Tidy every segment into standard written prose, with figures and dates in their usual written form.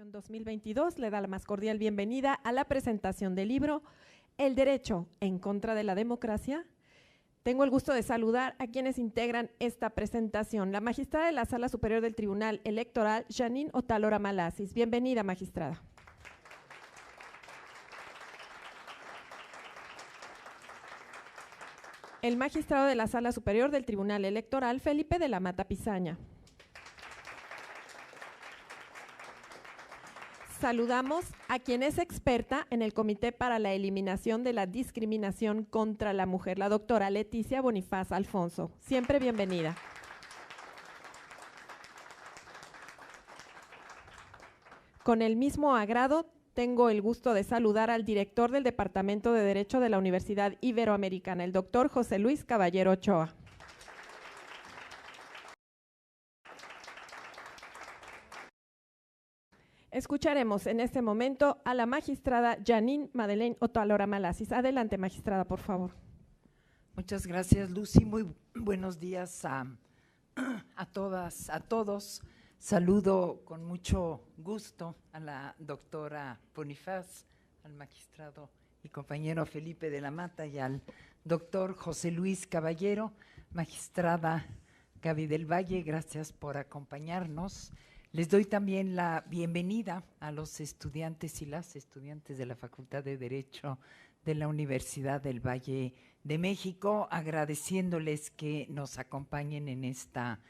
Edición 2022 le da la más cordial bienvenida a la presentación del libro El derecho en contra de la democracia. Tengo el gusto de saludar a quienes integran esta presentación. La magistrada de la Sala Superior del Tribunal Electoral, Janine Otalora Malasis. Bienvenida, magistrada. El magistrado de la Sala Superior del Tribunal Electoral, Felipe de la Mata Pizaña. Saludamos a quien es experta en el Comité para la Eliminación de la Discriminación contra la Mujer, la doctora Leticia Bonifaz Alfonso. Siempre bienvenida. Con el mismo agrado, tengo el gusto de saludar al director del Departamento de Derecho de la Universidad Iberoamericana, el doctor José Luis Caballero Ochoa. Escucharemos en este momento a la magistrada Janine Madeleine Otalora Malasis. Adelante, magistrada, por favor. Muchas gracias, Lucy. Muy buenos días a todas, a todos. Saludo con mucho gusto a la doctora Bonifaz, al magistrado y compañero Felipe de la Mata y al doctor José Luis Caballero. Magistrada Gaby del Valle, gracias por acompañarnos. Les doy también la bienvenida a los estudiantes y las estudiantes de la Facultad de Derecho de la Universidad del Valle de México, agradeciéndoles que nos acompañen en esta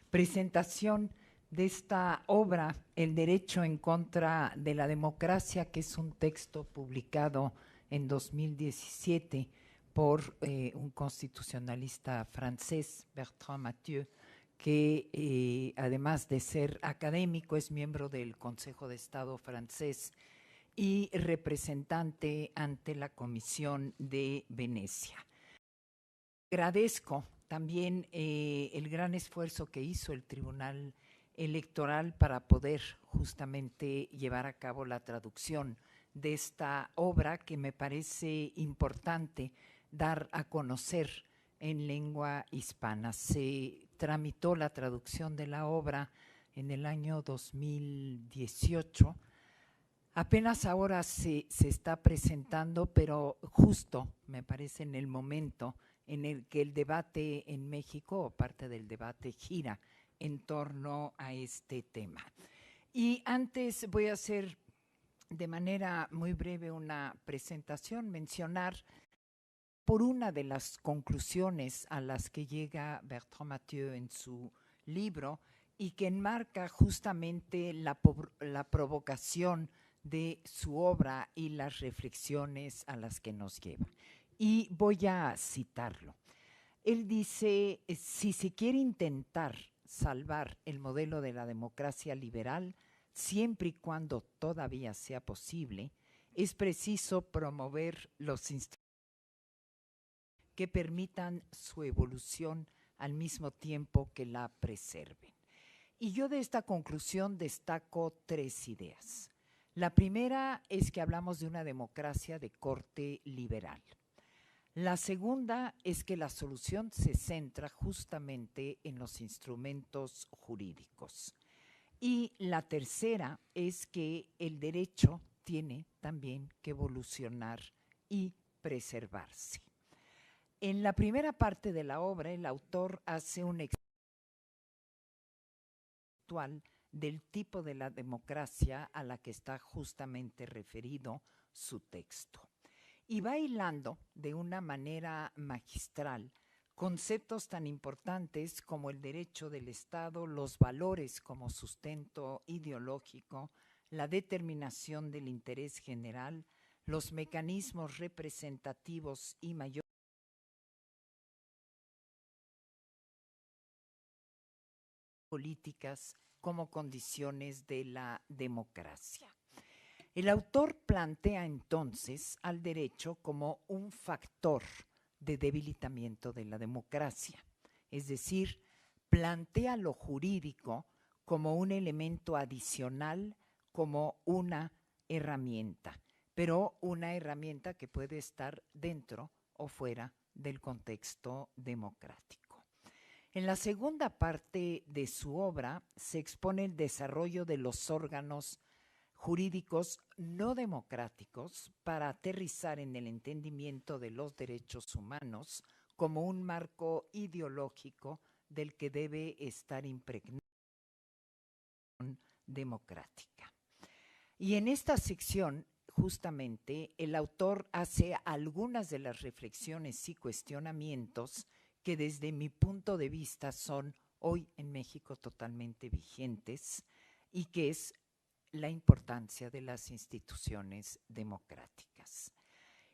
presentación de esta obra, El derecho en contra de la democracia, que es un texto publicado en 2017 por un constitucionalista francés, Bertrand Mathieu, que además de ser académico es miembro del Consejo de Estado francés y representante ante la Comisión de Venecia. Agradezco también el gran esfuerzo que hizo el Tribunal Electoral para poder justamente llevar a cabo la traducción de esta obra, que me parece importante dar a conocer en lengua hispana. Se tramitó la traducción de la obra en el año 2018. Apenas ahora se está presentando, pero justo me parece en el momento en el que el debate en México, o parte del debate, gira en torno a este tema. Y antes voy a hacer de manera muy breve una presentación, mencionar por una de las conclusiones a las que llega Bertrand Mathieu en su libro y que enmarca justamente la provocación de su obra y las reflexiones a las que nos lleva. Y voy a citarlo. Él dice: si se quiere intentar salvar el modelo de la democracia liberal, siempre y cuando todavía sea posible, es preciso promover los instrumentos que permitan su evolución al mismo tiempo que la preserven. Y yo de esta conclusión destaco tres ideas. La primera es que hablamos de una democracia de corte liberal. La segunda es que la solución se centra justamente en los instrumentos jurídicos. Y la tercera es que el derecho tiene también que evolucionar y preservarse. En la primera parte de la obra, el autor hace un actual del tipo de la democracia a la que está justamente referido su texto. Y va hilando de una manera magistral conceptos tan importantes como el derecho del Estado, los valores como sustento ideológico, la determinación del interés general, los mecanismos representativos y mayores políticas como condiciones de la democracia. El autor plantea entonces al derecho como un factor de debilitamiento de la democracia, es decir, plantea lo jurídico como un elemento adicional, como una herramienta, pero una herramienta que puede estar dentro o fuera del contexto democrático. En la segunda parte de su obra se expone el desarrollo de los órganos jurídicos no democráticos para aterrizar en el entendimiento de los derechos humanos como un marco ideológico del que debe estar impregnado democrática. Y en esta sección, justamente, el autor hace algunas de las reflexiones y cuestionamientos que desde mi punto de vista son hoy en México totalmente vigentes y que es la importancia de las instituciones democráticas.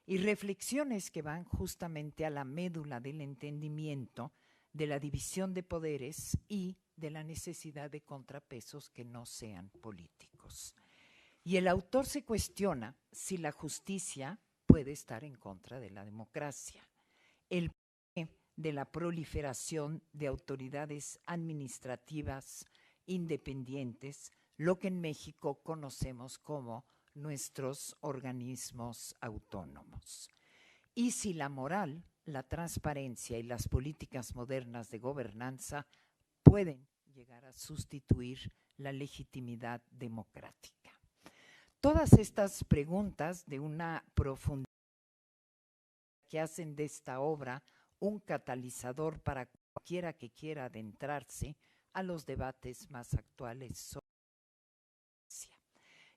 Y reflexiones que van justamente a la médula del entendimiento de la división de poderes y de la necesidad de contrapesos que no sean políticos. Y el autor se cuestiona si la justicia puede estar en contra de la democracia, el porqué de la proliferación de autoridades administrativas independientes, lo que en México conocemos como nuestros organismos autónomos. Y si la moral, la transparencia y las políticas modernas de gobernanza pueden llegar a sustituir la legitimidad democrática. Todas estas preguntas de una profundidad que hacen de esta obra un catalizador para cualquiera que quiera adentrarse a los debates más actuales sobre la democracia.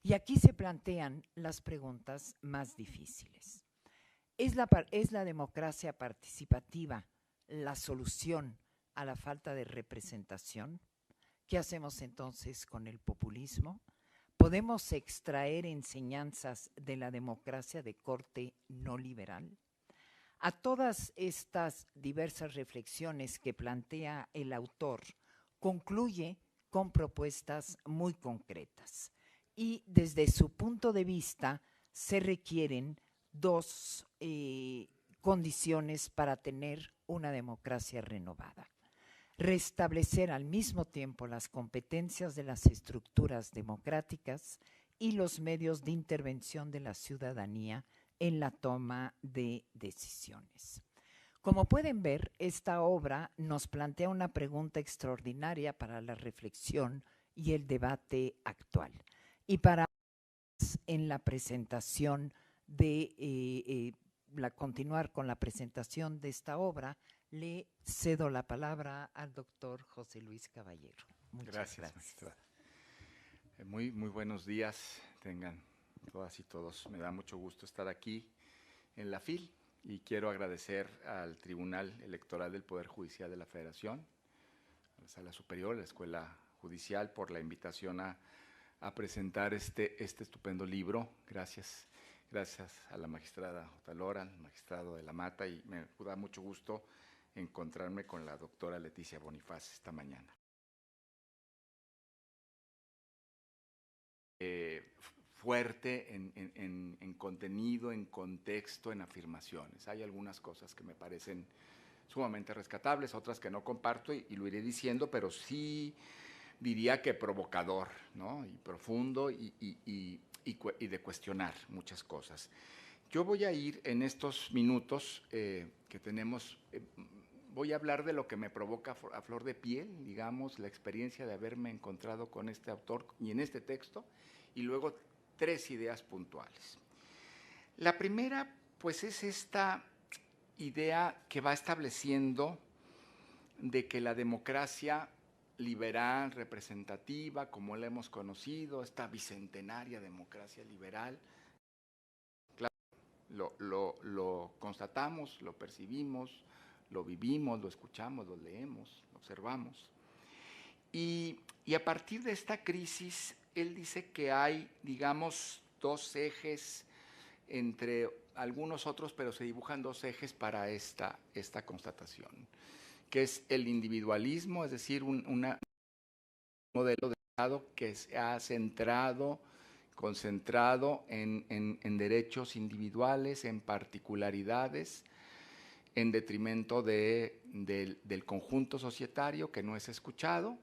Y aquí se plantean las preguntas más difíciles. ¿Es la democracia participativa la solución a la falta de representación? ¿Qué hacemos entonces con el populismo? ¿Podemos extraer enseñanzas de la democracia de corte no liberal? A todas estas diversas reflexiones que plantea el autor, concluye con propuestas muy concretas. Y desde su punto de vista se requieren dos condiciones para tener una democracia renovada. Restablecer al mismo tiempo las competencias de las estructuras democráticas y los medios de intervención de la ciudadanía en la toma de decisiones. Como pueden ver, esta obra nos plantea una pregunta extraordinaria para la reflexión y el debate actual. Y para en la presentación de continuar con la presentación de esta obra, le cedo la palabra al doctor José Luis Caballero. Muchas gracias. Magistrada. Muy buenos días, tengan todas y todos. Me da mucho gusto estar aquí en la FIL y quiero agradecer al Tribunal Electoral del Poder Judicial de la Federación, a la Sala Superior, a la Escuela Judicial, por la invitación a presentar este estupendo libro. Gracias a la magistrada Otalora, al magistrado de la Mata, y me da mucho gusto encontrarme con la doctora Leticia Bonifaz esta mañana. Fuerte en contenido, en contexto, en afirmaciones. Hay algunas cosas que me parecen sumamente rescatables, otras que no comparto y lo iré diciendo, pero sí diría que provocador, ¿no? Y profundo y de cuestionar muchas cosas. Yo voy a ir en estos minutos que tenemos, voy a hablar de lo que me provoca a flor de piel, digamos, la experiencia de haberme encontrado con este autor y en este texto, y luego 3 ideas puntuales. La primera, pues, es esta idea que va estableciendo de que la democracia liberal, representativa, como la hemos conocido, esta bicentenaria democracia liberal, claro, lo constatamos, lo percibimos, lo vivimos, lo escuchamos, lo leemos, lo observamos. Y a partir de esta crisis, él dice que hay, digamos, 2 ejes entre algunos otros, pero se dibujan 2 ejes para esta constatación, que es el individualismo, es decir, un modelo de Estado que se ha concentrado en derechos individuales, en particularidades, en detrimento del conjunto societario que no es escuchado,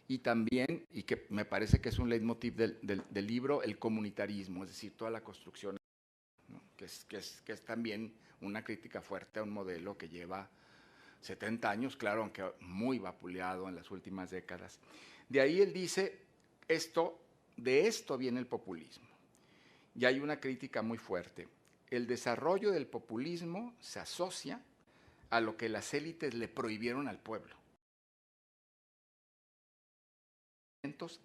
y también, y que me parece que es un leitmotiv del libro, el comunitarismo, es decir, toda la construcción, ¿no? que es también una crítica fuerte a un modelo que lleva 70 años, claro, aunque muy vapuleado en las últimas décadas. De ahí él dice, esto de esto viene el populismo. Y hay una crítica muy fuerte. El desarrollo del populismo se asocia a lo que las élites le prohibieron al pueblo.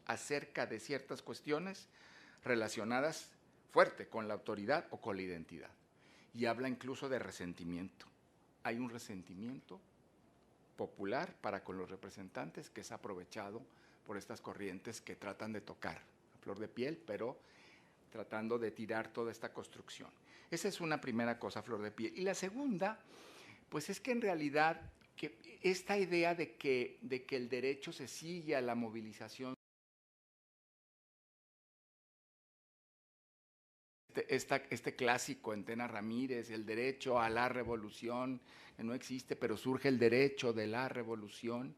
Acerca de ciertas cuestiones relacionadas fuerte con la autoridad o con la identidad. Y habla incluso de resentimiento. Hay un resentimiento popular para con los representantes que es aprovechado por estas corrientes que tratan de tocar a flor de piel, pero tratando de tirar toda esta construcción. Esa es una primera cosa, flor de piel. Y la segunda, pues es que en realidad que esta idea de que el derecho se sigue a la movilización, este clásico en Tena Ramírez, el derecho a la revolución, que no existe, pero surge el derecho de la revolución.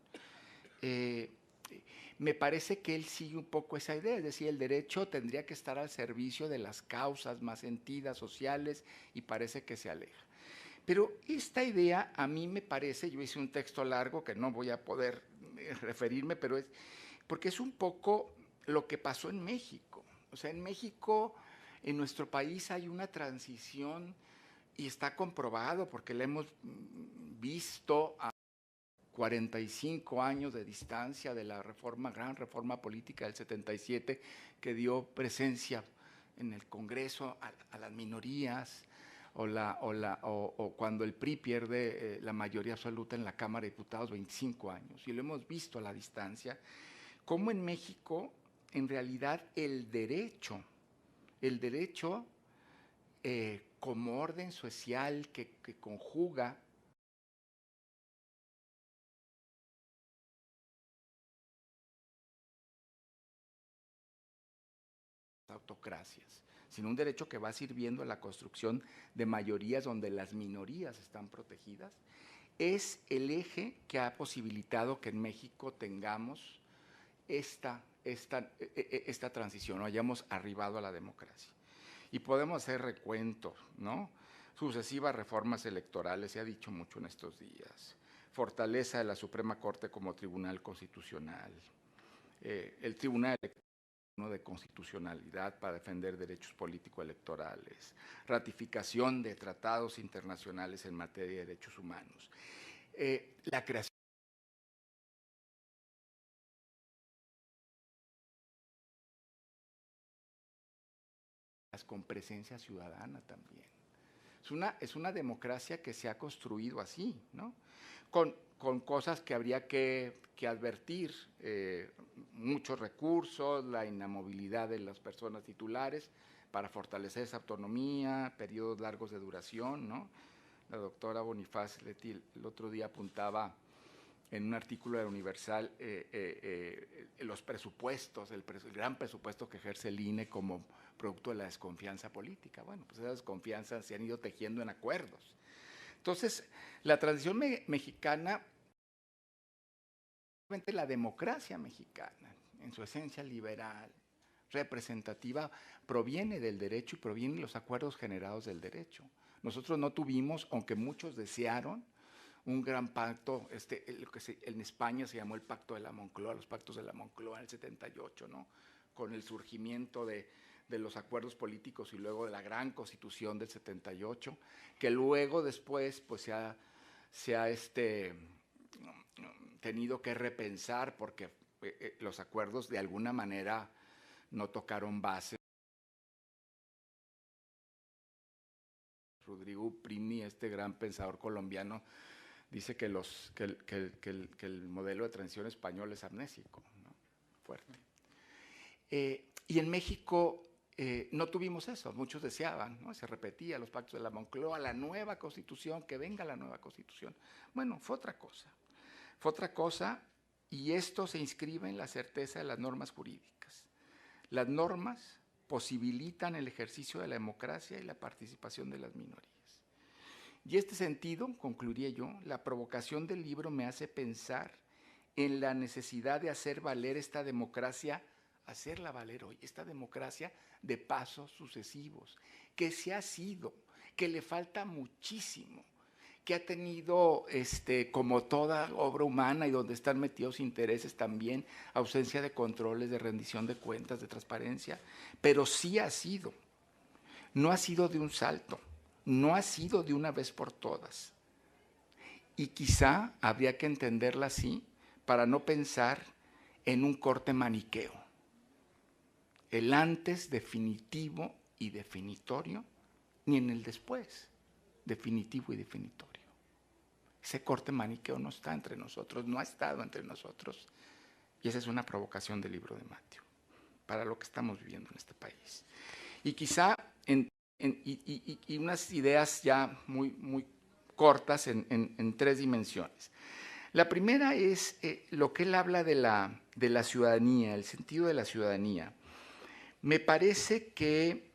Me parece que él sigue un poco esa idea, es decir, el derecho tendría que estar al servicio de las causas más sentidas, sociales, y parece que se aleja. Pero esta idea a mí me parece, yo hice un texto largo que no voy a poder referirme, pero es porque es un poco lo que pasó en México. O sea, en México, en nuestro país hay una transición y está comprobado porque la hemos visto a 45 años de distancia de la gran reforma política del 77 que dio presencia en el Congreso a las minorías, o cuando el PRI pierde la mayoría absoluta en la Cámara de Diputados, 25 años, y lo hemos visto a la distancia, cómo en México, en realidad, el derecho como orden social que conjuga autocracias, sino un derecho que va sirviendo a la construcción de mayorías donde las minorías están protegidas, es el eje que ha posibilitado que en México tengamos esta transición, o hayamos arribado a la democracia. Y podemos hacer recuentos, ¿no? Sucesivas reformas electorales, se ha dicho mucho en estos días, fortaleza de la Suprema Corte como Tribunal Constitucional, el Tribunal de Constitucionalidad para defender derechos político-electorales, ratificación de tratados internacionales en materia de derechos humanos, la creación con presencia ciudadana también. Es una democracia que se ha construido así, ¿no? Con cosas que habría que advertir, muchos recursos, la inamovilidad de las personas titulares para fortalecer esa autonomía, periodos largos de duración, ¿no? La doctora Bonifaz Leti el otro día apuntaba en un artículo de Universal los presupuestos, el gran presupuesto que ejerce el INE como producto de la desconfianza política. Bueno, pues esas desconfianzas se han ido tejiendo en acuerdos. Entonces, la transición mexicana, la democracia mexicana, en su esencia liberal, representativa, proviene del derecho y proviene de los acuerdos generados del derecho. Nosotros no tuvimos, aunque muchos desearon, un gran pacto, lo que en España se llamó el Pacto de la Moncloa, los pactos de la Moncloa en el 78, ¿no? Con el surgimiento de los acuerdos políticos y luego de la gran Constitución del 78, que luego después pues se ha tenido que repensar porque los acuerdos de alguna manera no tocaron base. Rodrigo Primi, este gran pensador colombiano, dice que el modelo de transición español es amnésico, ¿no? Fuerte. Y en México no tuvimos eso, muchos deseaban, ¿no? Se repetía los pactos de la Moncloa, la nueva Constitución, que venga la nueva Constitución. Bueno, fue otra cosa, y esto se inscribe en la certeza de las normas jurídicas. Las normas posibilitan el ejercicio de la democracia y la participación de las minorías. Y en este sentido, concluiría yo, la provocación del libro me hace pensar en la necesidad de hacer valer esta democracia, hacerla valer hoy, esta democracia de pasos sucesivos, que se ha sido, que le falta muchísimo, que ha tenido, como toda obra humana y donde están metidos intereses también, ausencia de controles, de rendición de cuentas, de transparencia, pero sí ha sido. No ha sido de un salto, no ha sido de una vez por todas. Y quizá habría que entenderla así para no pensar en un corte maniqueo. El antes definitivo y definitorio, ni en el después definitivo y definitorio. Ese corte maniqueo no está entre nosotros, no ha estado entre nosotros. Y esa es una provocación del libro de Matthew para lo que estamos viviendo en este país. Y quizá y unas ideas ya muy cortas en tres dimensiones. La primera es lo que él habla de la ciudadanía, el sentido de la ciudadanía. Me parece que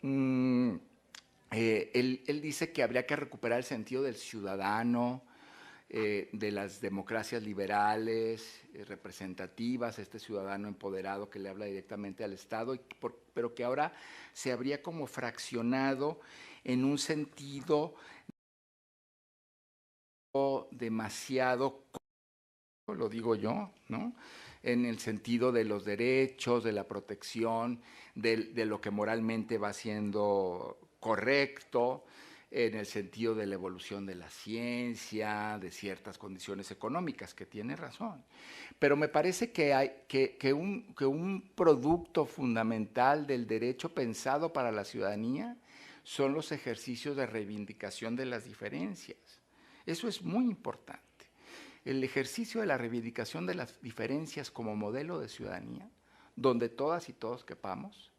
él dice que habría que recuperar el sentido del ciudadano, de las democracias liberales, representativas, este ciudadano empoderado que le habla directamente al Estado, pero que ahora se habría como fraccionado en un sentido demasiado, lo digo yo, ¿no? En el sentido de los derechos, de la protección, de lo que moralmente va siendo correcto, en el sentido de la evolución de la ciencia, de ciertas condiciones económicas, que tiene razón. Pero me parece que un producto fundamental del derecho pensado para la ciudadanía son los ejercicios de reivindicación de las diferencias. Eso es muy importante. El ejercicio de la reivindicación de las diferencias como modelo de ciudadanía, donde todas y todos quepamos,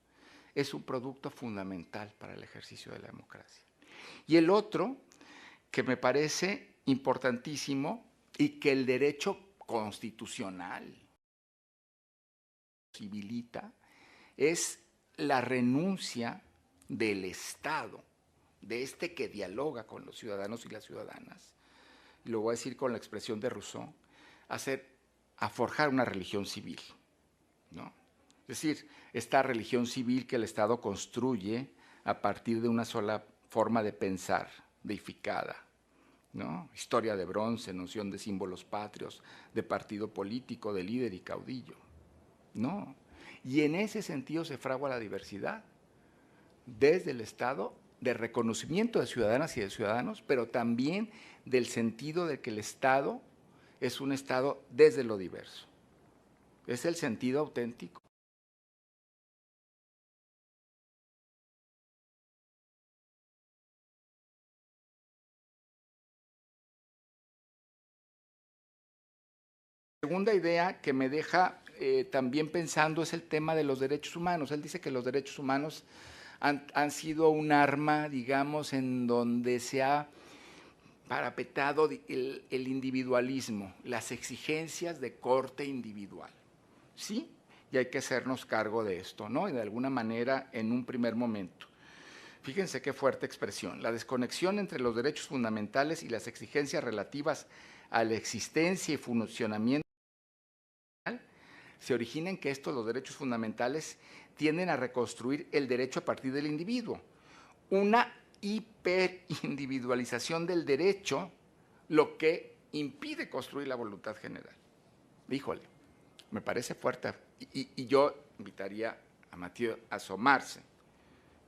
es un producto fundamental para el ejercicio de la democracia. Y el otro, que me parece importantísimo y que el derecho constitucional posibilita, es la renuncia del Estado, de este que dialoga con los ciudadanos y las ciudadanas, lo voy a decir con la expresión de Rousseau, a forjar una religión civil, ¿no? Es decir, esta religión civil que el Estado construye a partir de una sola forma de pensar, deificada, ¿no? Historia de bronce, noción de símbolos patrios, de partido político, de líder y caudillo, ¿no? Y en ese sentido se fragua la diversidad, desde el Estado, de reconocimiento de ciudadanas y de ciudadanos, pero también del sentido de que el Estado es un Estado desde lo diverso. Es el sentido auténtico. La segunda idea que me deja también pensando es el tema de los derechos humanos. Él dice que los derechos humanos han sido un arma, digamos, en donde se ha parapetado el individualismo, las exigencias de corte individual. Sí, y hay que hacernos cargo de esto, ¿no? Y de alguna manera, en un primer momento. Fíjense qué fuerte expresión. La desconexión entre los derechos fundamentales y las exigencias relativas a la existencia y funcionamiento se origina en que los derechos fundamentales, tienden a reconstruir el derecho a partir del individuo. Una hiperindividualización del derecho, lo que impide construir la voluntad general. Híjole, me parece fuerte. Y yo invitaría a Mathieu a asomarse,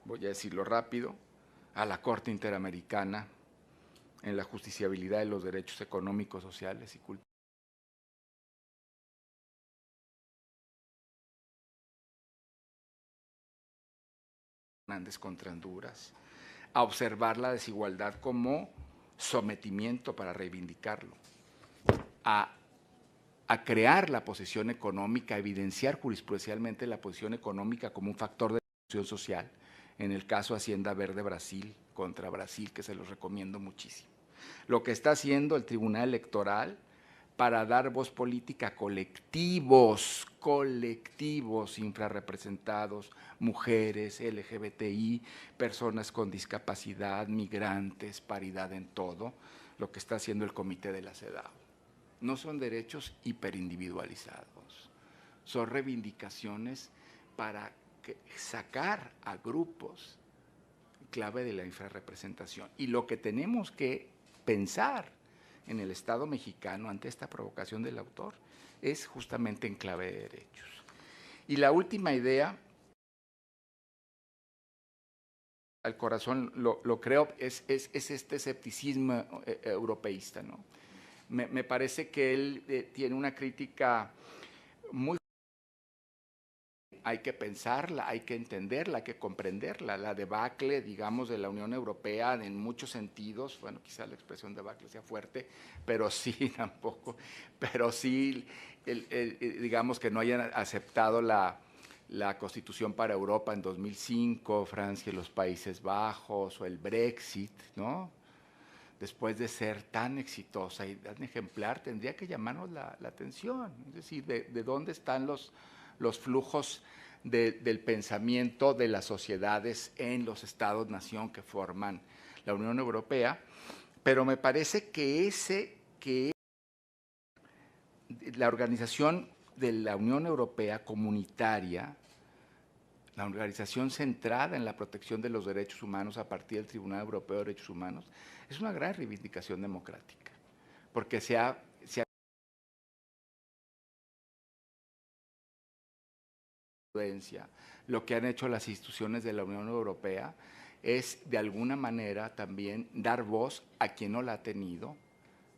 voy a decirlo rápido, a la Corte Interamericana en la justiciabilidad de los derechos económicos, sociales y culturales. Hernández contra Honduras, a observar la desigualdad como sometimiento para reivindicarlo, a crear la posición económica, a evidenciar jurisprudencialmente la posición económica como un factor de inclusión social, en el caso Hacienda Verde Brasil contra Brasil, que se los recomiendo muchísimo. Lo que está haciendo el Tribunal Electoral para dar voz política a colectivos infrarrepresentados, mujeres, LGBTI, personas con discapacidad, migrantes, paridad en todo, lo que está haciendo el Comité de la CEDAW. No son derechos hiperindividualizados, son reivindicaciones para sacar a grupos clave de la infrarrepresentación. Y lo que tenemos que pensar en el Estado mexicano ante esta provocación del autor es justamente en clave de derechos. Y la última idea, al corazón lo creo, es este escepticismo europeísta, ¿no? Me parece que él tiene una crítica muy... Hay que pensarla, hay que entenderla, hay que comprenderla. La debacle, digamos, de la Unión Europea en muchos sentidos, bueno, quizá la expresión debacle sea fuerte, pero sí tampoco, pero sí, digamos que no hayan aceptado la Constitución para Europa en 2005, Francia y los Países Bajos, o el Brexit, ¿no? Después de ser tan exitosa y tan ejemplar, tendría que llamarnos la atención. Es decir, de dónde están los flujos del pensamiento de las sociedades en los estados-nación que forman la Unión Europea, pero me parece que la organización de la Unión Europea comunitaria, la organización centrada en la protección de los derechos humanos a partir del Tribunal Europeo de Derechos Humanos, es una gran reivindicación democrática, porque se ha lo que han hecho las instituciones de la Unión Europea es, de alguna manera, también dar voz a quien no la ha tenido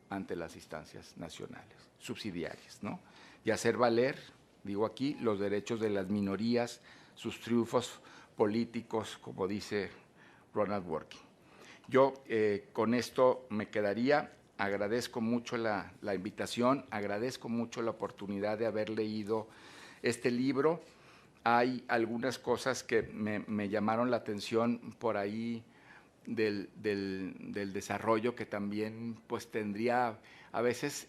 ante las instancias nacionales, subsidiarias, ¿no? Y hacer valer, digo aquí, los derechos de las minorías, sus triunfos políticos, como dice Ronald Working. Yo con esto me quedaría. Agradezco mucho la invitación, agradezco mucho la oportunidad de haber leído este libro. Hay algunas cosas que me llamaron la atención por ahí del desarrollo que también pues tendría, a veces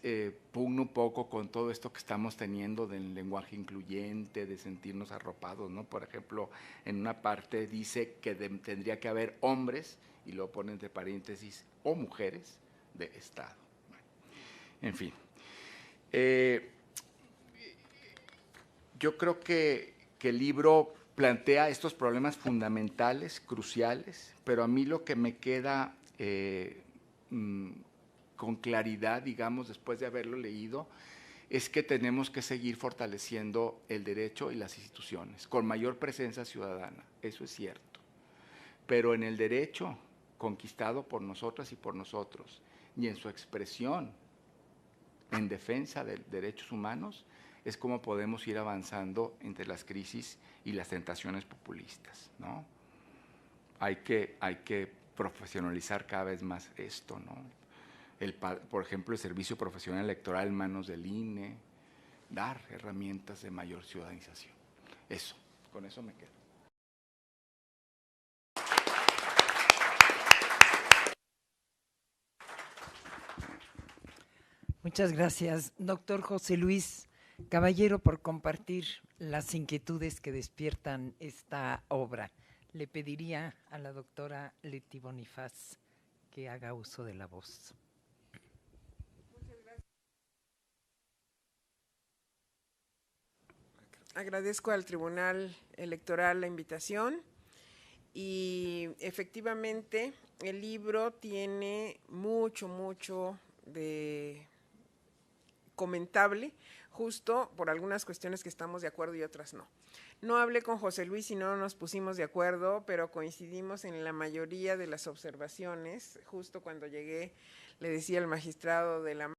pugno un poco con todo esto que estamos teniendo del lenguaje incluyente, de sentirnos arropados, ¿no? Por ejemplo, en una parte dice que tendría que haber hombres, y lo pone entre paréntesis, o mujeres de Estado. Bueno, en fin. Yo creo que el libro plantea estos problemas fundamentales, cruciales, pero a mí lo que me queda con claridad, digamos, después de haberlo leído, es que tenemos que seguir fortaleciendo el derecho y las instituciones, con mayor presencia ciudadana, eso es cierto, pero en el derecho conquistado por nosotras y por nosotros, y en su expresión en defensa de derechos humanos, es como podemos ir avanzando entre las crisis y las tentaciones populistas, ¿no? Hay que profesionalizar cada vez más esto, ¿no? Por ejemplo, el servicio profesional electoral en manos del INE, dar herramientas de mayor ciudadanización. Eso, con eso me quedo. Muchas gracias, doctor José Luis Caballero, por compartir las inquietudes que despiertan esta obra. Le pediría a la doctora Leti Bonifaz que haga uso de la voz. Muchas gracias. Agradezco al Tribunal Electoral la invitación y efectivamente el libro tiene mucho de comentable, justo por algunas cuestiones que estamos de acuerdo y otras no. No hablé con José Luis y no nos pusimos de acuerdo, pero coincidimos en la mayoría de las observaciones. Justo cuando llegué le decía al magistrado de la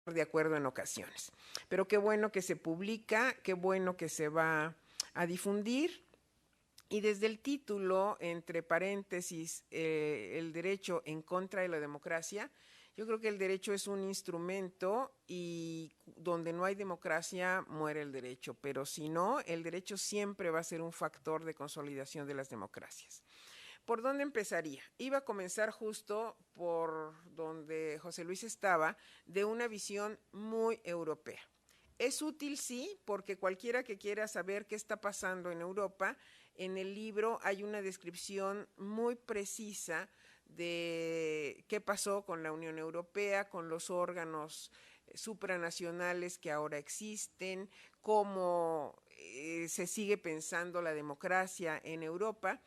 de acuerdo en ocasiones. Pero qué bueno que se publica, qué bueno que se va a difundir. Y desde el título, entre paréntesis, el derecho en contra de la democracia, yo creo que el derecho es un instrumento y donde no hay democracia muere el derecho, pero si no, el derecho siempre va a ser un factor de consolidación de las democracias. ¿Por dónde empezaría? Iba a comenzar justo por donde José Luis estaba, de una visión muy europea. Es útil, sí, porque cualquiera que quiera saber qué está pasando en Europa, en el libro hay una descripción muy precisa de qué pasó con la Unión Europea, con los órganos supranacionales que ahora existen, cómo se sigue pensando la democracia en Europa.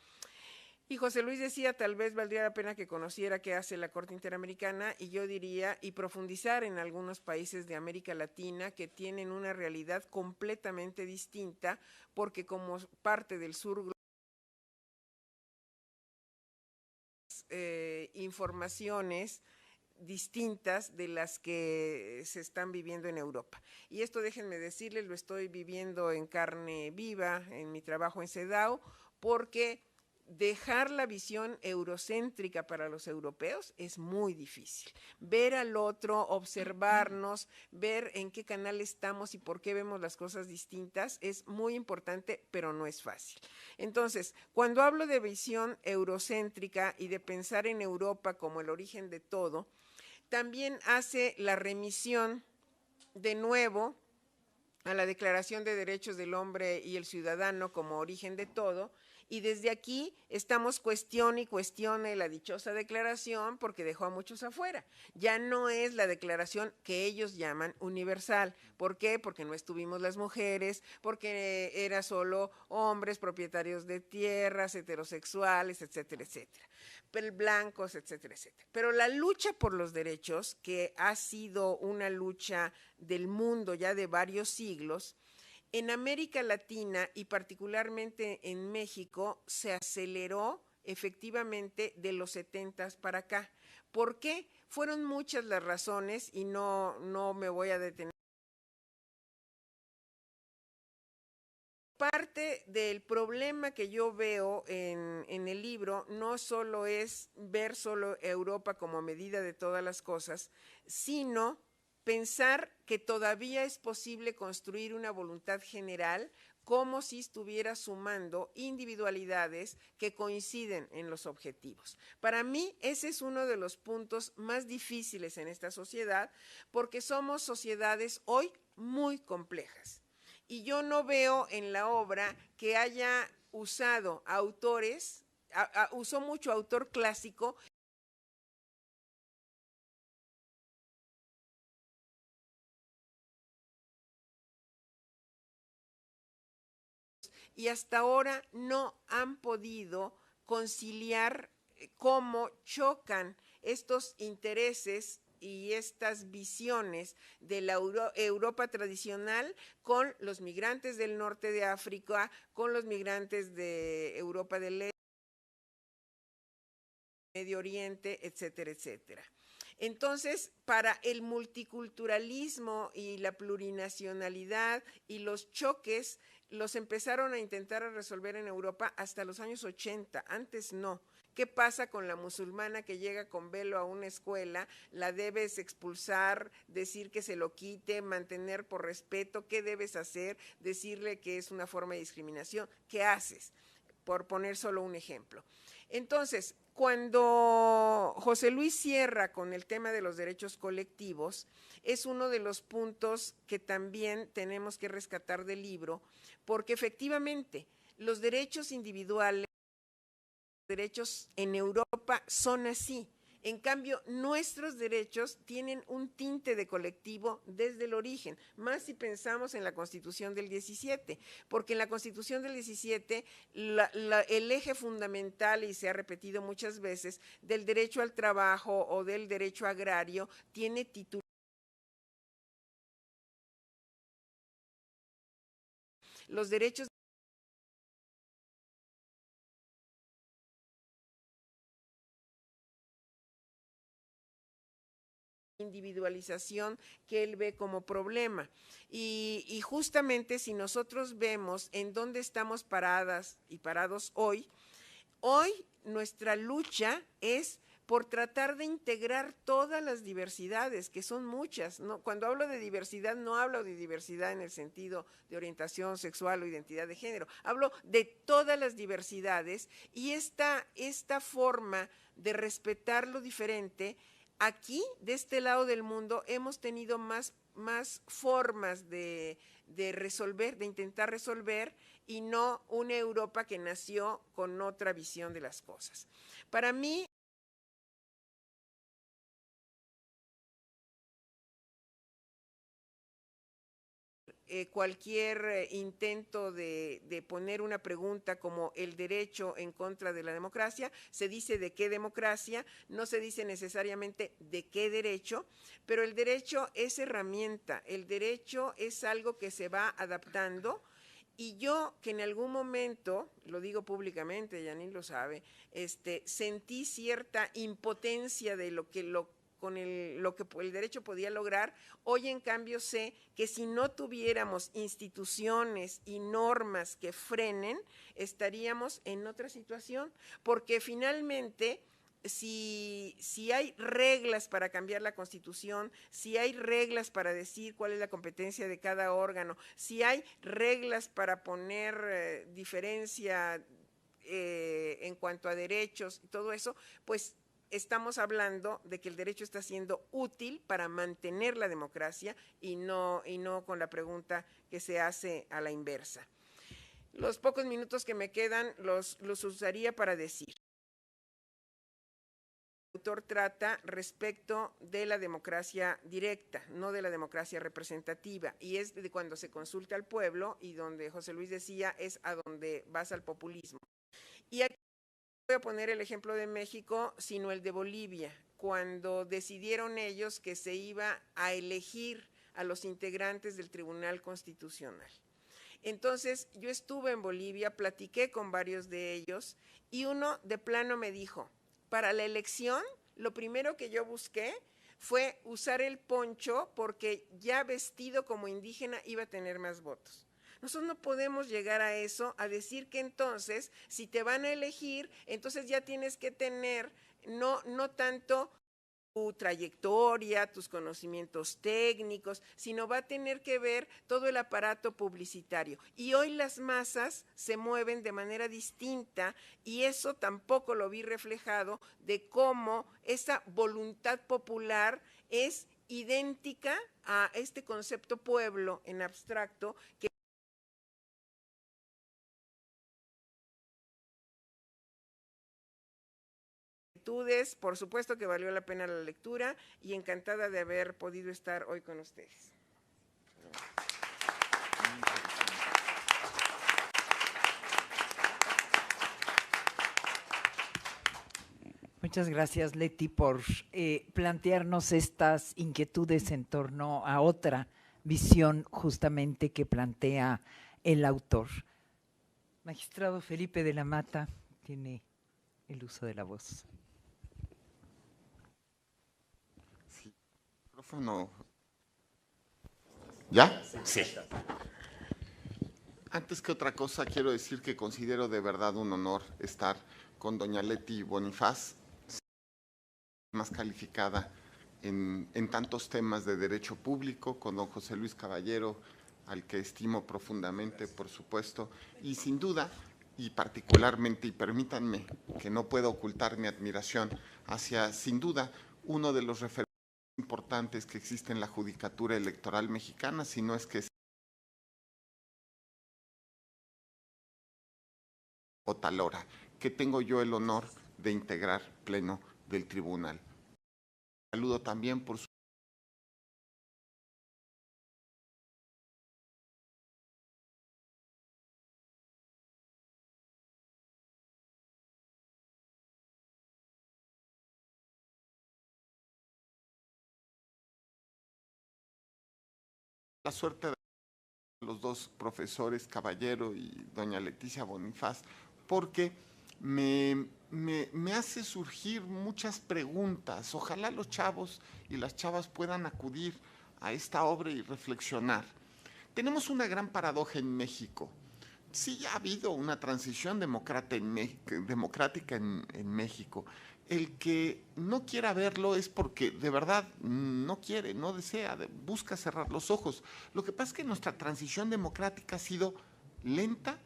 Y José Luis decía, tal vez valdría la pena que conociera qué hace la Corte Interamericana, y yo diría, y profundizar en algunos países de América Latina que tienen una realidad completamente distinta, porque como parte del sur, informaciones distintas de las que se están viviendo en Europa. Y esto, déjenme decirles, lo estoy viviendo en carne viva en mi trabajo en CEDAW, porque dejar la visión eurocéntrica para los europeos es muy difícil. Ver al otro, observarnos, ver en qué canal estamos y por qué vemos las cosas distintas es muy importante, pero no es fácil. Entonces, cuando hablo de visión eurocéntrica y de pensar en Europa como el origen de todo, también hace la remisión de nuevo a la Declaración de Derechos del Hombre y el Ciudadano como origen de todo, y desde aquí estamos cuestione y cuestione la dichosa declaración porque dejó a muchos afuera. Ya no es la declaración que ellos llaman universal. ¿Por qué? Porque no estuvimos las mujeres, porque era solo hombres propietarios de tierras, heterosexuales, etcétera, etcétera, blancos, etcétera, etcétera. Pero la lucha por los derechos, que ha sido una lucha del mundo ya de varios siglos, en América Latina y particularmente en México se aceleró efectivamente de los 70s para acá. ¿Por qué? Fueron muchas las razones y no me voy a detener. Parte del problema que yo veo en el libro no solo es ver solo Europa como medida de todas las cosas, sino pensar que todavía es posible construir una voluntad general como si estuviera sumando individualidades que coinciden en los objetivos. Para mí ese es uno de los puntos más difíciles en esta sociedad, porque somos sociedades hoy muy complejas. Y yo no veo en la obra que haya usado autores, usó mucho autor clásico, y hasta ahora no han podido conciliar cómo chocan estos intereses y estas visiones de la Europa tradicional con los migrantes del norte de África, con los migrantes de Europa del Medio Oriente, etcétera, etcétera. Entonces, para el multiculturalismo y la plurinacionalidad y los choques, los empezaron a intentar resolver en Europa hasta los años 80, antes no. ¿Qué pasa con la musulmana que llega con velo a una escuela? ¿La debes expulsar, decir que se lo quite, mantener por respeto? ¿Qué debes hacer? Decirle que es una forma de discriminación. ¿Qué haces? Por poner solo un ejemplo. Entonces, cuando José Luis cierra con el tema de los derechos colectivos, es uno de los puntos que también tenemos que rescatar del libro, porque efectivamente los derechos individuales, los derechos en Europa son así. En cambio, nuestros derechos tienen un tinte de colectivo desde el origen, más si pensamos en la Constitución del 17, porque en la Constitución del 17 el eje fundamental, y se ha repetido muchas veces, del derecho al trabajo o del derecho agrario tiene título. Los derechos individualización que él ve como problema. Y justamente si nosotros vemos en dónde estamos paradas y parados hoy nuestra lucha es por tratar de integrar todas las diversidades, que son muchas, ¿no? Cuando hablo de diversidad, no hablo de diversidad en el sentido de orientación sexual o identidad de género, hablo de todas las diversidades, y esta forma de respetar lo diferente. Aquí, de este lado del mundo, hemos tenido más formas de resolver, de intentar resolver, y no una Europa que nació con otra visión de las cosas. Para mí, cualquier intento de poner una pregunta como el derecho en contra de la democracia, se dice de qué democracia, no se dice necesariamente de qué derecho, pero el derecho es herramienta, el derecho es algo que se va adaptando. Y yo, que en algún momento, lo digo públicamente, Janine lo sabe, sentí cierta impotencia de lo que el derecho podía lograr. Hoy, en cambio, sé que si no tuviéramos instituciones y normas que frenen, estaríamos en otra situación, porque finalmente, si hay reglas para cambiar la Constitución, si hay reglas para decir cuál es la competencia de cada órgano, si hay reglas para poner diferencia en cuanto a derechos y todo eso, pues estamos hablando de que el derecho está siendo útil para mantener la democracia y no con la pregunta que se hace a la inversa. Los pocos minutos que me quedan los usaría para decir. El autor trata respecto de la democracia directa, no de la democracia representativa, y es de cuando se consulta al pueblo, y donde José Luis decía es a donde vas al populismo. Y aquí voy a poner el ejemplo de México, sino el de Bolivia, cuando decidieron ellos que se iba a elegir a los integrantes del Tribunal Constitucional. Entonces, yo estuve en Bolivia, platiqué con varios de ellos, y uno de plano me dijo: para la elección, lo primero que yo busqué fue usar el poncho, porque ya vestido como indígena iba a tener más votos. Nosotros no podemos llegar a eso, a decir que entonces, si te van a elegir, entonces ya tienes que tener no tanto tu trayectoria, tus conocimientos técnicos, sino va a tener que ver todo el aparato publicitario. Y hoy las masas se mueven de manera distinta, y eso tampoco lo vi reflejado, de cómo esa voluntad popular es idéntica a este concepto pueblo en abstracto que por supuesto que valió la pena la lectura, y encantada de haber podido estar hoy con ustedes. Muchas gracias, Leti, por plantearnos estas inquietudes en torno a otra visión justamente que plantea el autor. Magistrado Felipe de la Mata tiene el uso de la voz. Sí. Micrófono. ¿Ya? Sí. Antes que otra cosa, quiero decir que considero de verdad un honor estar con doña Leti Bonifaz, más calificada en tantos temas de derecho público, con don José Luis Caballero, al que estimo profundamente, por supuesto, y sin duda, y particularmente, y permítanme que no puedo ocultar mi admiración hacia, sin duda, uno de los referentes importantes que existe en la judicatura electoral mexicana, si no es que es Otalora, que tengo yo el honor de integrar pleno del tribunal. Saludo también por su la suerte de los dos profesores, Caballero y doña Leticia Bonifaz, porque me hace surgir muchas preguntas. Ojalá los chavos y las chavas puedan acudir a esta obra y reflexionar. Tenemos una gran paradoja en México. Sí, ya ha habido una transición democrática en México. El que no quiera verlo es porque de verdad no quiere, no desea, busca cerrar los ojos. Lo que pasa es que nuestra transición democrática ha sido lenta,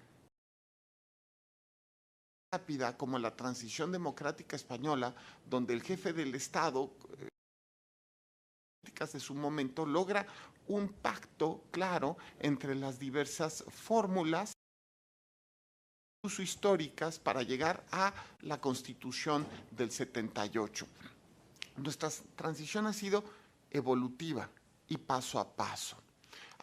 rápida, como la transición democrática española, donde el jefe del Estado, de su momento, logra un pacto claro entre las diversas fórmulas históricas para llegar a la Constitución del 78. Nuestra transición ha sido evolutiva y paso a paso.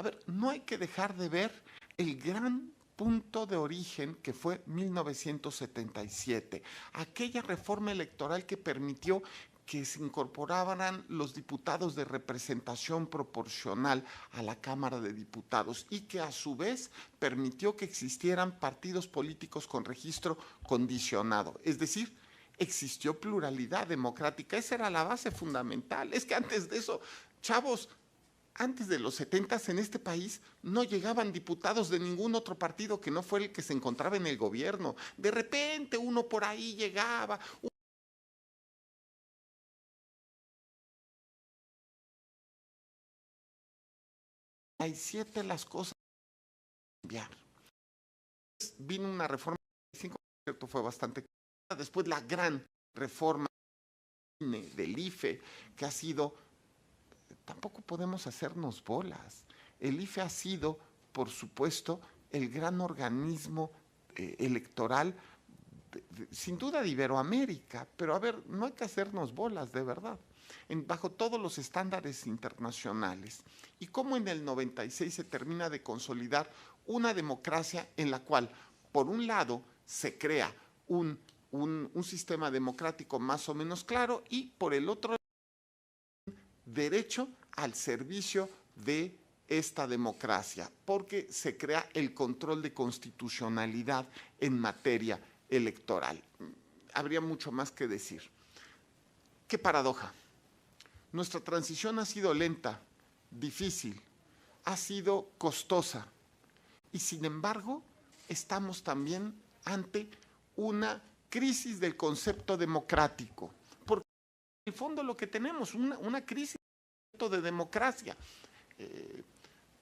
A ver, no hay que dejar de ver el gran punto de origen que fue 1977, aquella reforma electoral que permitió que se incorporaran los diputados de representación proporcional a la Cámara de Diputados y que a su vez permitió que existieran partidos políticos con registro condicionado, es decir, existió pluralidad democrática, esa era la base fundamental. Es que antes de eso, chavos, antes de los 70 en este país no llegaban diputados de ningún otro partido que no fuera el que se encontraba en el gobierno. De repente uno por ahí llegaba. Hay 7 las cosas cambiar. Vino una reforma, cierto, fue bastante. Después la gran reforma del IFE, que ha sido, tampoco podemos hacernos bolas. El IFE ha sido, por supuesto, el gran organismo electoral, sin duda de Iberoamérica, pero a ver, no hay que hacernos bolas, de verdad. Bajo todos los estándares internacionales. Y cómo en el 96 se termina de consolidar una democracia en la cual, por un lado, se crea un sistema democrático más o menos claro y por el otro derecho al servicio de esta democracia, porque se crea el control de constitucionalidad en materia electoral. Habría mucho más que decir. Qué paradoja. Nuestra transición ha sido lenta, difícil, ha sido costosa y sin embargo estamos también ante una crisis del concepto democrático, porque en el fondo lo que tenemos, una crisis de democracia.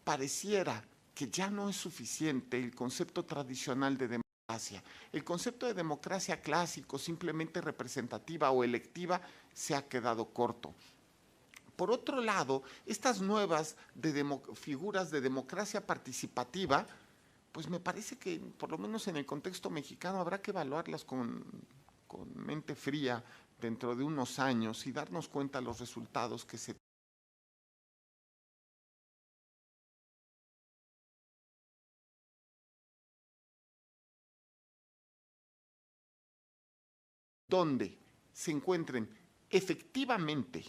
Pareciera que ya no es suficiente el concepto tradicional de democracia. El concepto de democracia clásico, simplemente representativa o electiva, se ha quedado corto. Por otro lado, estas nuevas figuras de democracia participativa, pues me parece que, por lo menos en el contexto mexicano, habrá que evaluarlas con mente fría dentro de unos años y darnos cuenta de los resultados que se donde se encuentren efectivamente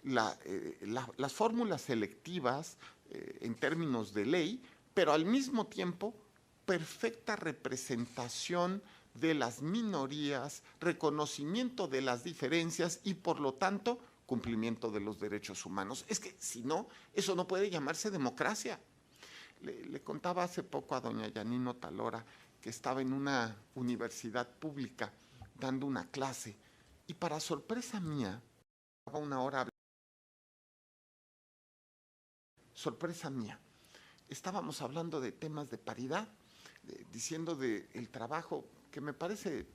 las fórmulas selectivas en términos de ley, pero al mismo tiempo perfecta representación de las minorías, reconocimiento de las diferencias y por lo tanto cumplimiento de los derechos humanos. Es que si no, eso no puede llamarse democracia. Le contaba hace poco a doña Yanino Talora que estaba en una universidad pública dando una clase y para sorpresa mía, estaba una hora hablando. Sorpresa mía, estábamos hablando de temas de paridad, diciendo del trabajo que me parece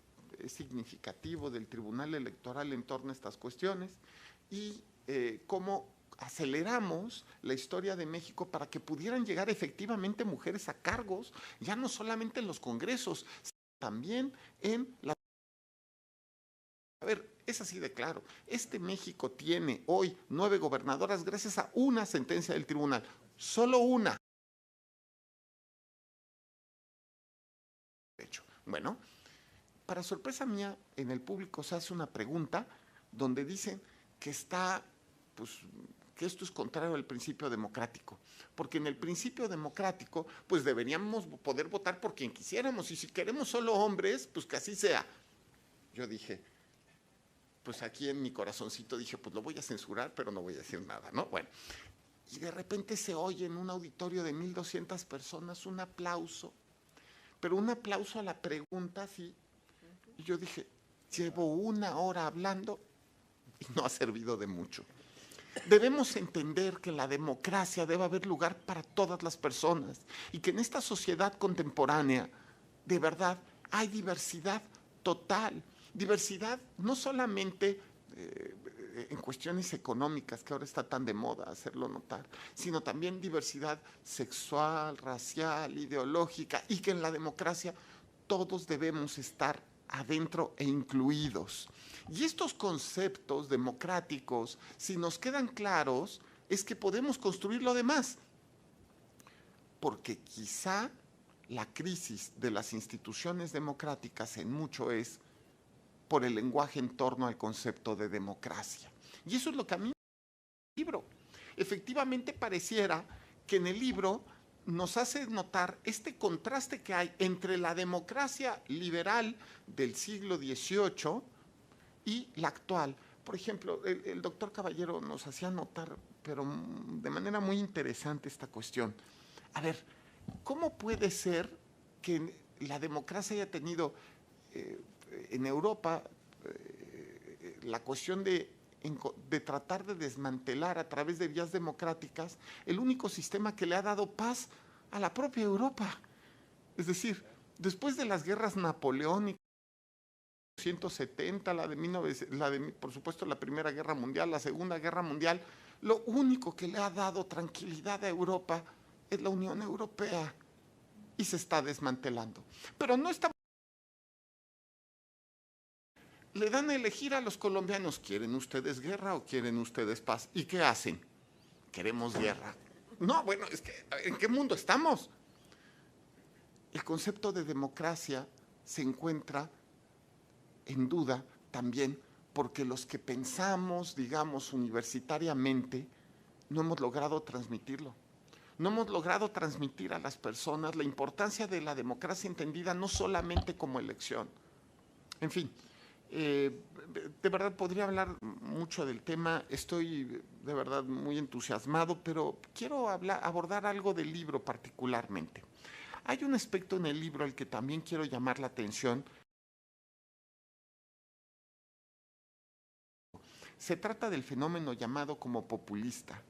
significativo del Tribunal Electoral en torno a estas cuestiones y cómo aceleramos la historia de México para que pudieran llegar efectivamente mujeres a cargos, ya no solamente en los congresos, sino también en la... A ver, es así de claro. Este México tiene hoy 9 gobernadoras gracias a una sentencia del tribunal. Solo una. Bueno, para sorpresa mía, en el público se hace una pregunta donde dicen que que esto es contrario al principio democrático. Porque en el principio democrático, pues deberíamos poder votar por quien quisiéramos. Y si queremos solo hombres, pues que así sea. Yo dije... pues aquí en mi corazoncito dije, pues lo voy a censurar, pero no voy a decir nada, ¿no? Bueno, y de repente se oye en un auditorio de 1,200 personas un aplauso, pero un aplauso a la pregunta así, y yo dije, llevo 1 hora hablando y no ha servido de mucho. Debemos entender que en la democracia debe haber lugar para todas las personas y que en esta sociedad contemporánea, de verdad, hay diversidad total. Diversidad no solamente en cuestiones económicas, que ahora está tan de moda hacerlo notar, sino también diversidad sexual, racial, ideológica, y que en la democracia todos debemos estar adentro e incluidos. Y estos conceptos democráticos, si nos quedan claros, es que podemos construir lo demás. porque quizá la crisis de las instituciones democráticas en mucho es por el lenguaje en torno al concepto de democracia. Y eso es lo que a mí me gusta del libro. Efectivamente pareciera que en el libro nos hace notar este contraste que hay entre la democracia liberal del siglo XVIII y la actual. Por ejemplo, el doctor Caballero nos hacía notar, pero de manera muy interesante, esta cuestión. A ver, ¿cómo puede ser que la democracia haya tenido en Europa la cuestión de tratar de desmantelar a través de vías democráticas el único sistema que le ha dado paz a la propia Europa? Es decir, después de las guerras napoleónicas, 1970, por supuesto la Primera Guerra Mundial, la Segunda Guerra Mundial, lo único que le ha dado tranquilidad a Europa es la Unión Europea y se está desmantelando. Pero no está... Le dan a elegir a los colombianos, ¿quieren ustedes guerra o quieren ustedes paz? ¿Y qué hacen? Queremos guerra. No, bueno, es que ¿en qué mundo estamos? El concepto de democracia se encuentra en duda también porque los que pensamos, digamos, universitariamente, no hemos logrado transmitirlo. No hemos logrado transmitir a las personas la importancia de la democracia entendida no solamente como elección. En fin, de verdad podría hablar mucho del tema, estoy de verdad muy entusiasmado, pero quiero abordar algo del libro particularmente. Hay un aspecto en el libro al que también quiero llamar la atención. Se trata del fenómeno llamado como populista.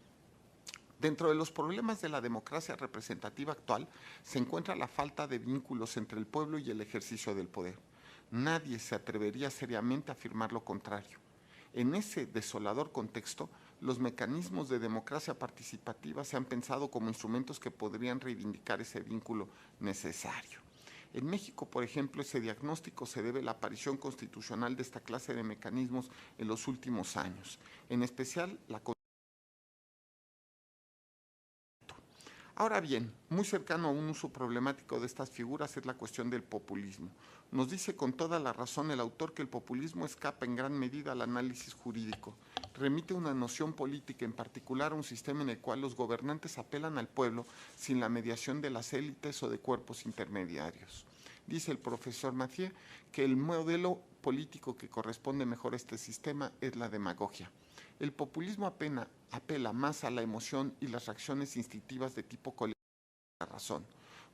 Dentro de los problemas de la democracia representativa actual se encuentra la falta de vínculos entre el pueblo y el ejercicio del poder. Nadie se atrevería seriamente a afirmar lo contrario. En ese desolador contexto, los mecanismos de democracia participativa se han pensado como instrumentos que podrían reivindicar ese vínculo necesario. En México, por ejemplo, ese diagnóstico se debe a la aparición constitucional de esta clase de mecanismos en los últimos años, en especial la Constitución. Ahora bien, muy cercano a un uso problemático de estas figuras es la cuestión del populismo. Nos dice con toda la razón el autor que el populismo escapa en gran medida al análisis jurídico. Remite una noción política, en particular a un sistema en el cual los gobernantes apelan al pueblo sin la mediación de las élites o de cuerpos intermediarios. Dice el profesor Mathieu que el modelo político que corresponde mejor a este sistema es la demagogia. El populismo apela más a la emoción y las reacciones instintivas de tipo colectivo que a la razón.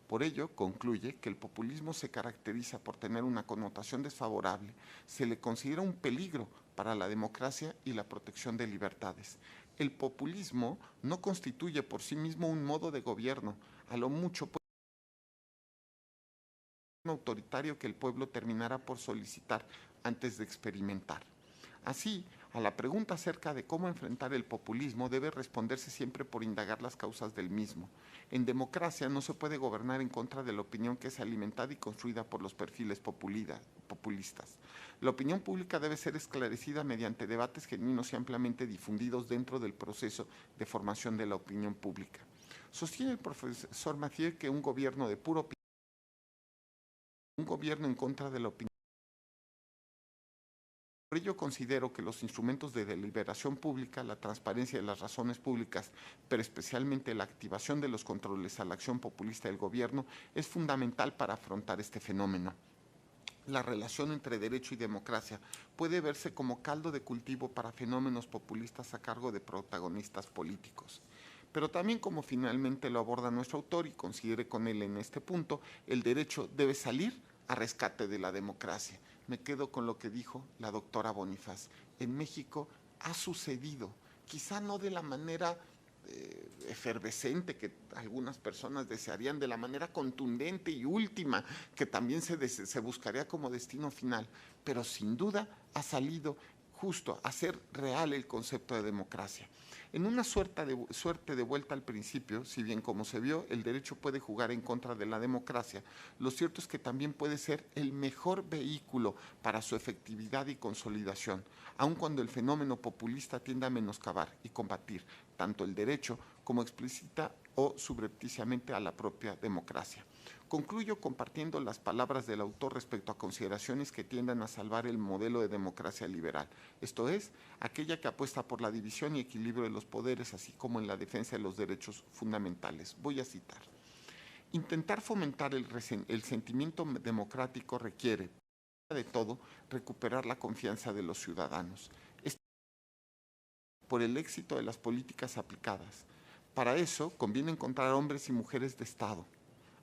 Por ello, concluye que el populismo se caracteriza por tener una connotación desfavorable, se le considera un peligro para la democracia y la protección de libertades. El populismo no constituye por sí mismo un modo de gobierno, a lo mucho puede ser un autoritario que el pueblo terminará por solicitar antes de experimentar. Así, a la pregunta acerca de cómo enfrentar el populismo debe responderse siempre por indagar las causas del mismo. En democracia no se puede gobernar en contra de la opinión que es alimentada y construida por los perfiles populistas. La opinión pública debe ser esclarecida mediante debates genuinos y ampliamente difundidos dentro del proceso de formación de la opinión pública. Sostiene el profesor Mathieu que un gobierno de pura opinión, un gobierno en contra de la opinión. Por ello considero que los instrumentos de deliberación pública, la transparencia de las razones públicas, pero especialmente la activación de los controles a la acción populista del gobierno, es fundamental para afrontar este fenómeno. La relación entre derecho y democracia puede verse como caldo de cultivo para fenómenos populistas a cargo de protagonistas políticos. Pero también, como finalmente lo aborda nuestro autor y considere con él en este punto, el derecho debe salir a rescate de la democracia. Me quedo con lo que dijo la doctora Bonifaz. En México ha sucedido, quizá no de la manera efervescente que algunas personas desearían, de la manera contundente y última que también se buscaría como destino final, pero sin duda ha salido justo a hacer real el concepto de democracia. En una suerte de vuelta al principio, si bien como se vio, el derecho puede jugar en contra de la democracia, lo cierto es que también puede ser el mejor vehículo para su efectividad y consolidación, aun cuando el fenómeno populista tiende a menoscabar y combatir tanto el derecho como explicita o subrepticiamente a la propia democracia. Concluyo compartiendo las palabras del autor respecto a consideraciones que tiendan a salvar el modelo de democracia liberal, esto es, aquella que apuesta por la división y equilibrio de los poderes, así como en la defensa de los derechos fundamentales. Voy a citar. Intentar fomentar el sentimiento democrático requiere, de todo, recuperar la confianza de los ciudadanos. Por el éxito de las políticas aplicadas. Para eso conviene encontrar hombres y mujeres de Estado.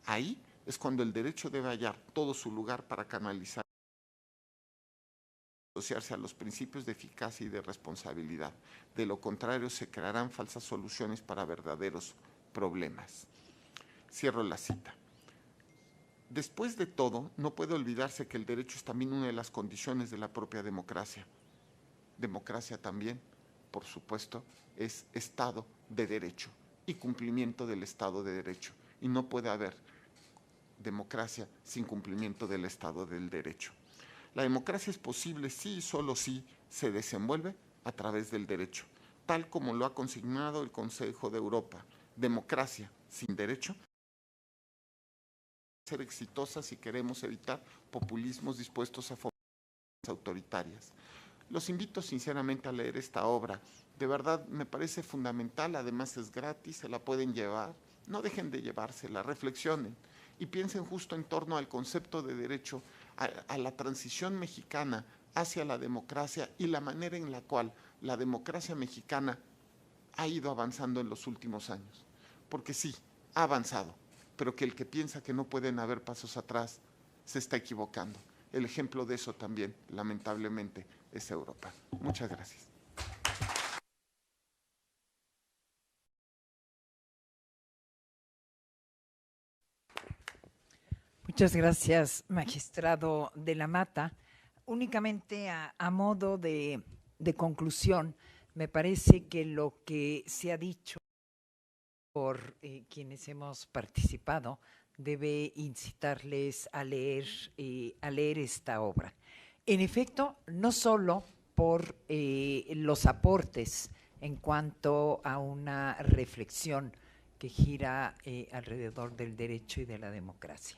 Ahí es cuando el derecho debe hallar todo su lugar para canalizar, asociarse a los principios de eficacia y de responsabilidad. De lo contrario, se crearán falsas soluciones para verdaderos problemas. Cierro la cita. Después de todo, no puede olvidarse que el derecho es también una de las condiciones de la propia democracia. Democracia también, por supuesto, es Estado de Derecho y cumplimiento del Estado de Derecho. Y no puede haber democracia sin cumplimiento del Estado del Derecho. La democracia es posible si y solo si se desenvuelve a través del derecho, tal como lo ha consignado el Consejo de Europa. Democracia sin derecho ser exitosa si queremos evitar populismos dispuestos a fomentar autoritarias. Los invito sinceramente a leer esta obra. De verdad me parece fundamental, además es gratis, se la pueden llevar. No dejen de llevársela, reflexionen y piensen justo en torno al concepto de derecho, a la transición mexicana hacia la democracia y la manera en la cual la democracia mexicana ha ido avanzando en los últimos años. Porque sí, ha avanzado, pero que el que piensa que no pueden haber pasos atrás se está equivocando. El ejemplo de eso también, lamentablemente, es Europa. Muchas gracias. Muchas gracias, magistrado de la Mata. Únicamente a modo de conclusión, me parece que lo que se ha dicho por quienes hemos participado debe incitarles a leer esta obra. En efecto, no solo por los aportes en cuanto a una reflexión que gira alrededor del derecho y de la democracia,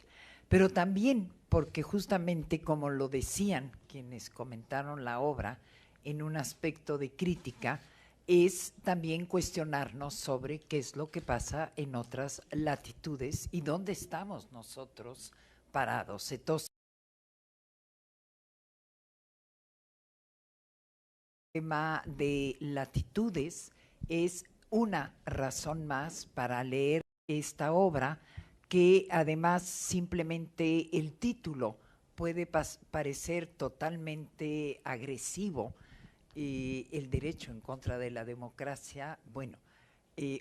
pero también porque justamente, como lo decían quienes comentaron la obra, en un aspecto de crítica, es también cuestionarnos sobre qué es lo que pasa en otras latitudes y dónde estamos nosotros parados. Entonces, el tema de latitudes es una razón más para leer esta obra, que además simplemente el título puede parecer totalmente agresivo. El derecho en contra de la democracia, bueno,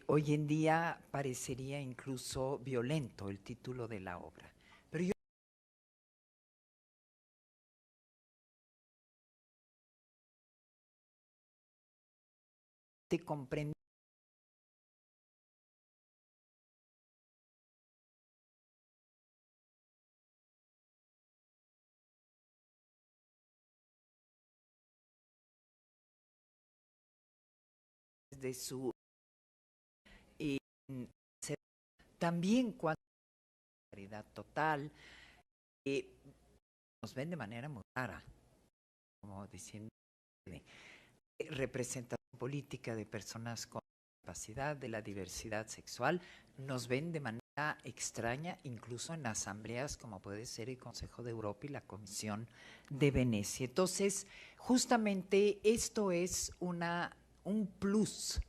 hoy en día parecería incluso violento el título de la obra. Pero yo te comprendo de su también cuando la claridad total nos ven de manera muy rara, como diciendo representación política de personas con discapacidad, de la diversidad sexual, nos ven de manera extraña, incluso en asambleas como puede ser el Consejo de Europa y la Comisión de Venecia. Entonces, justamente esto es un plus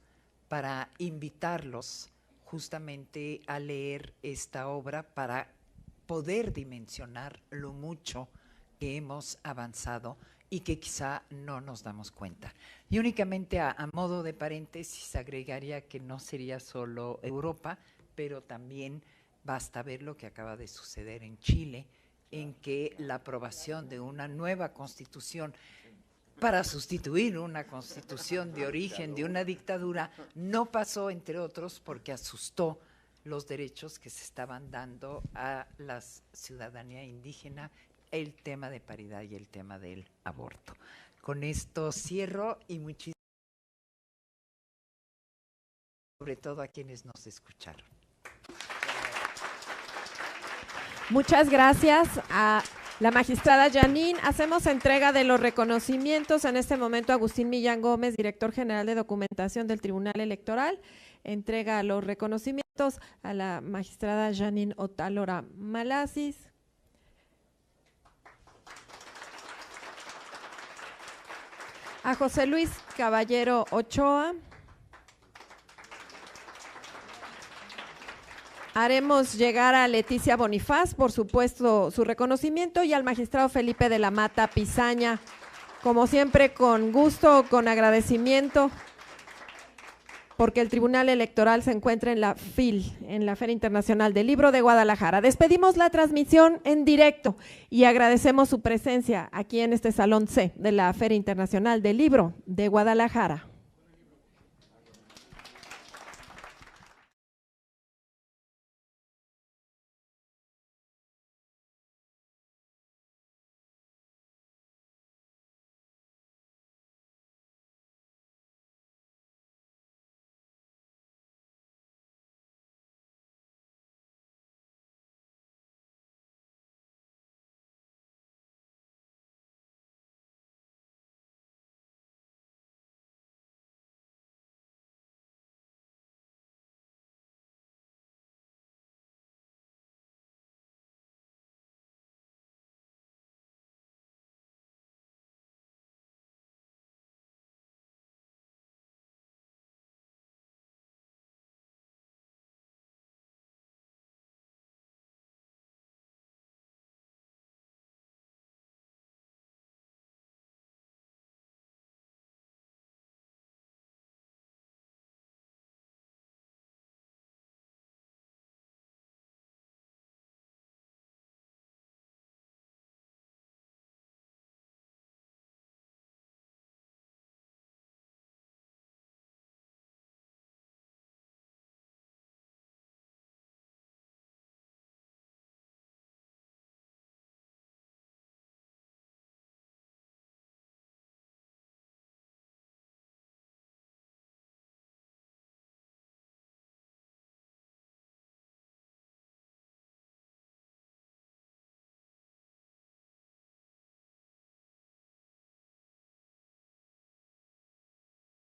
para invitarlos justamente a leer esta obra para poder dimensionar lo mucho que hemos avanzado y que quizá no nos damos cuenta. Y únicamente a modo de paréntesis agregaría que no sería solo Europa, pero también basta ver lo que acaba de suceder en Chile, en que la aprobación de una nueva constitución para sustituir una constitución de origen de una dictadura no pasó, entre otros, porque asustó los derechos que se estaban dando a la ciudadanía indígena, el tema de paridad y el tema del aborto. Con esto cierro y muchísimas sobre todo a quienes nos escucharon. Muchas gracias a la magistrada Janine. Hacemos entrega de los reconocimientos. En este momento, Agustín Millán Gómez, director general de documentación del Tribunal Electoral, entrega los reconocimientos a la magistrada Janine Otálora Malasis. A José Luis Caballero Ochoa. Haremos llegar a Leticia Bonifaz, por supuesto, su reconocimiento, y al magistrado Felipe de la Mata Pizaña, como siempre, con gusto, con agradecimiento, porque el Tribunal Electoral se encuentra en la FIL, en la Feria Internacional del Libro de Guadalajara. Despedimos la transmisión en directo y agradecemos su presencia aquí en este Salón C de la Feria Internacional del Libro de Guadalajara.